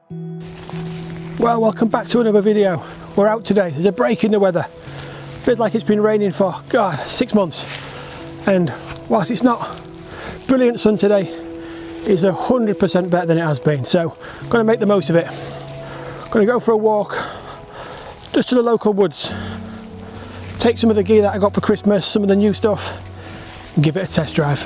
Well, welcome back to another video. We're out today. There's a break in the weather. Feels like it's been raining for, God, 6 months. And whilst it's not brilliant sun today, it's 100% better than it has been. So, I'm going to make the most of it. I'm going to go for a walk just to the local woods. Take some of the gear that I got for Christmas, some of the new stuff, and give it a test drive.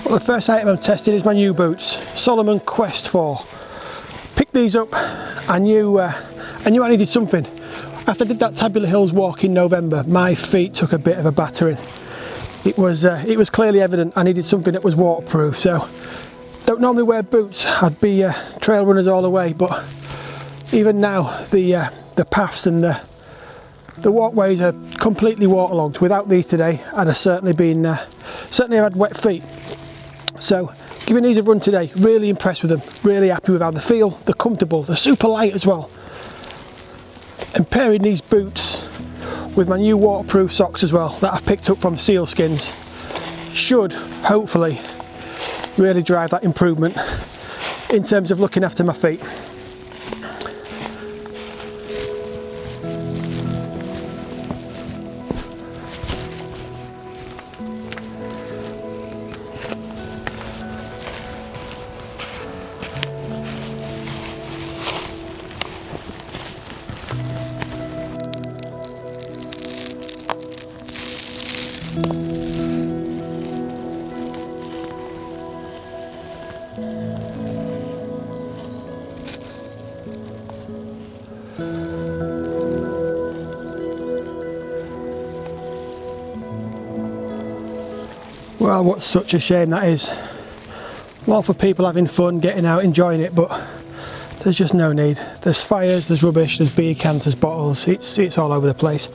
Well, the first item I'm testing is my new boots, Salomon Quest 4. Picked these up, I knew I needed something. After I did that Tabular Hills walk in November, my feet took a bit of a battering. It was clearly evident I needed something that was waterproof. So, don't normally wear boots. I'd be trail runners all the way, but even now the paths and the walkways are completely waterlogged. Without these today, I'd have certainly had wet feet. So, giving these a run today, really impressed with them, really happy with how they feel, they're comfortable, they're super light as well. And pairing these boots with my new waterproof socks as well, that I've picked up from Sealskins, should hopefully really drive that improvement in terms of looking after my feet. Well, what such a shame that is. All for people having fun, getting out, enjoying it, but there's just no need. There's fires, there's rubbish, there's beer cans, there's bottles, it's all over the place.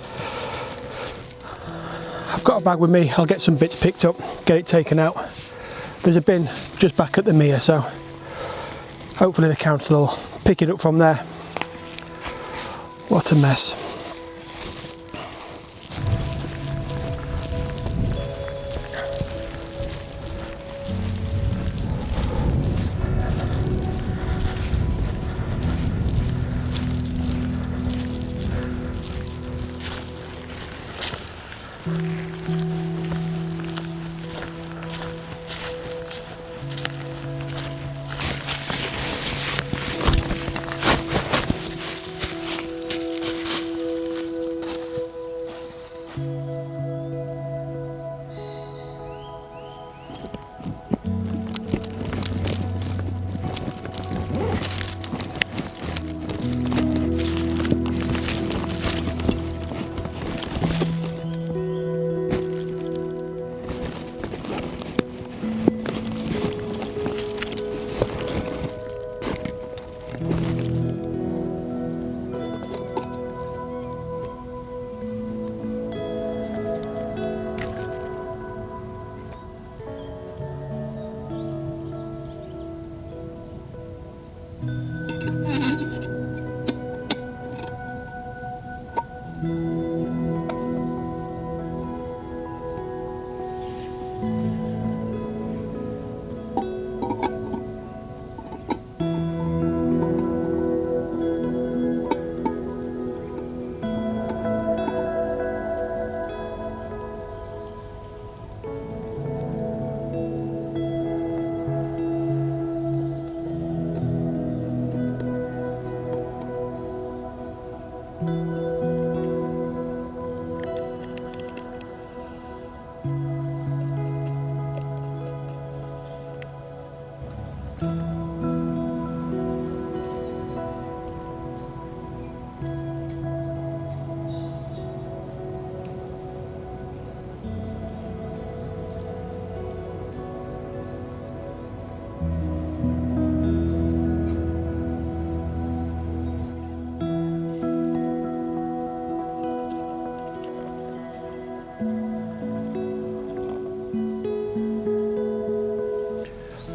I've got a bag with me, I'll get some bits picked up, get it taken out. There's a bin just back at the Mere, so hopefully the council will pick it up from there. What a mess.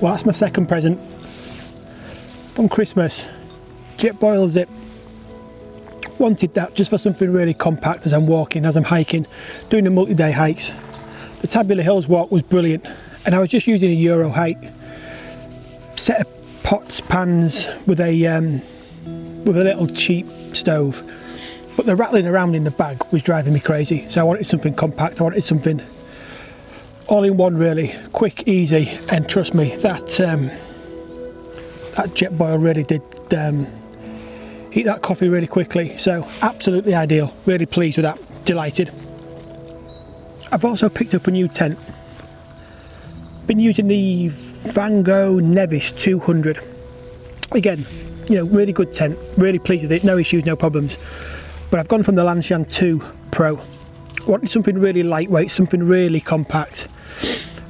Well, that's my second present from Christmas. Jetboil Zip. Wanted that just for something really compact as I'm walking, as I'm hiking, doing the multi-day hikes. The Tabular Hills walk was brilliant, and I was just using a Euro height set of pots, pans with a little cheap stove. But the rattling around in the bag was driving me crazy, so I wanted something compact. I wanted something all in one, really quick, easy, and trust me, that Jetboil really did heat that coffee really quickly, so absolutely ideal. Really pleased with that, delighted. I've also picked up a new tent. Been using the Van Gogh Nevis 200. Again, you know, really good tent, really pleased with it, no issues, no problems. But I've gone from the Lanshan 2 Pro. Wanted something really lightweight, something really compact,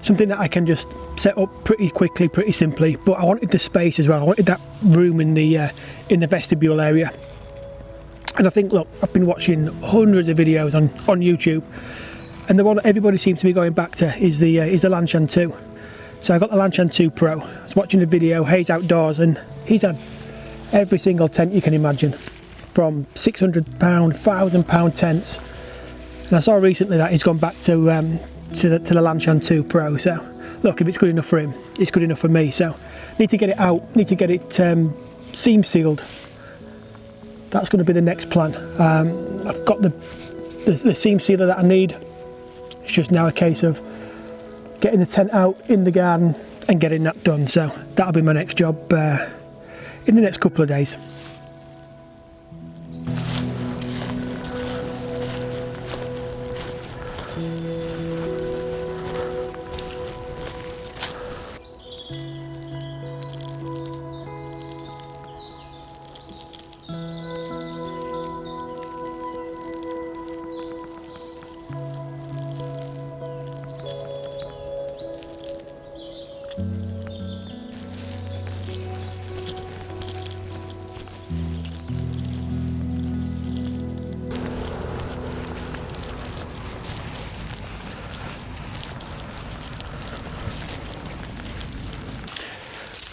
something that I can just set up pretty quickly, pretty simply. But I wanted the space as well. I wanted that room in the vestibule area. And I think, look, I've been watching hundreds of videos on YouTube, and the one that everybody seems to be going back to is the Lanshan 2. So I got the Lanshan 2 Pro. I was watching the video, Hayes Outdoors, and he's had every single tent you can imagine, from £600, £1,000 tents. And I saw recently that he's gone back to the Lanshan 2 Pro. So look, if it's good enough for him, it's good enough for me. So need to get it out, need to get it seam sealed. That's going to be the next plan. I've got the seam sealer that I need. It's just now a case of getting the tent out in the garden and getting that done. So that'll be my next job in the next couple of days.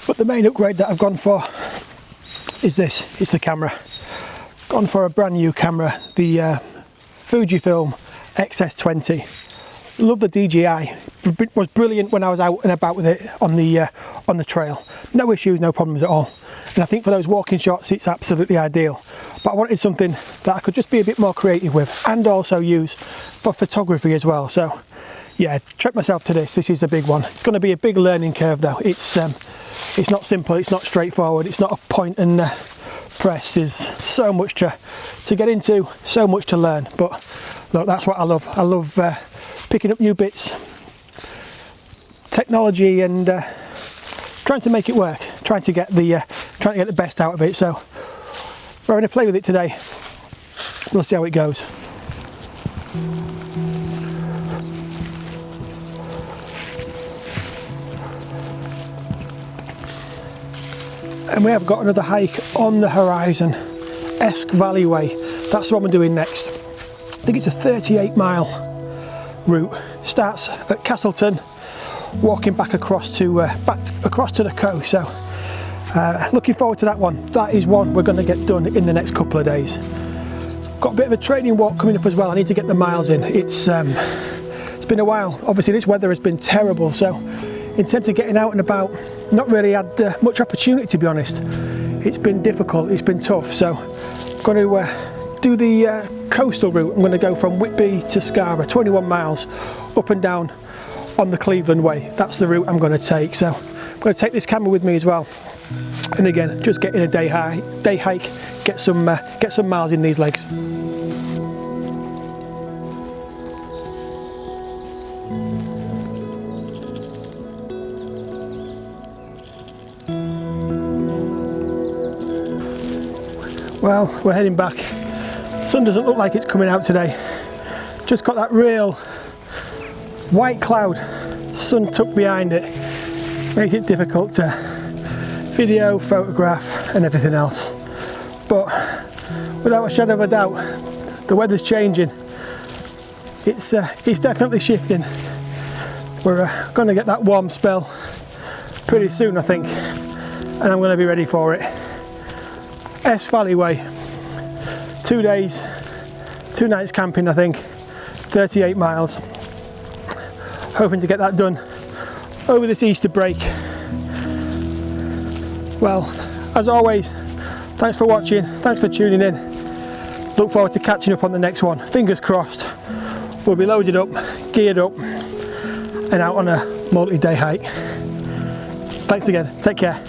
But the main upgrade that I've gone for is this. It's the camera. Gone for a brand new camera, the Fujifilm X-S20. Love the DJI. Was brilliant when I was out and about with it on the trail. No issues, no problems at all. And I think for those walking shots, it's absolutely ideal. But I wanted something that I could just be a bit more creative with, and also use for photography as well. So yeah, treat myself to this. This is a big one. It's going to be a big learning curve though. It's not simple, it's not straightforward, it's not a point and press. There's so much to get into, so much to learn. But look, that's what I love. I love picking up new bits, technology, and trying to make it work, trying to get the best out of it. So we're going to play with it today. We'll see how it goes. And we have got another hike on the horizon, Esk Valley Way. That's what we're doing next. I think it's a 38-mile route. Starts at Castleton, walking back across to the coast. So looking forward to that one. That is one we're going to get done in the next couple of days. Got a bit of a training walk coming up as well. I need to get the miles in. It's been a while. Obviously this weather has been terrible, so in terms of getting out and about, not really had much opportunity, to be honest. It's been difficult, it's been tough. So I'm going to do the coastal route. I'm going to go from Whitby to Scarborough, 21 miles up and down on the Cleveland Way. That's the route I'm going to take. So I'm going to take this camera with me as well. And again, just getting a day hike, get some miles in these legs. Well, we're heading back. Sun doesn't look like it's coming out today. Just got that real white cloud, sun tucked behind it. Makes it difficult to video, photograph and everything else. But without a shadow of a doubt, the weather's changing. It's definitely shifting. We're going to get that warm spell pretty soon, I think, and I'm going to be ready for it. Esk Valley Way, 2 days, 2 nights camping, I think, 38 miles. Hoping to get that done over this Easter break. Well, as always, thanks for watching, thanks for tuning in. Look forward to catching up on the next one. Fingers crossed, we'll be loaded up, geared up, and out on a multi-day hike. Thanks again, take care.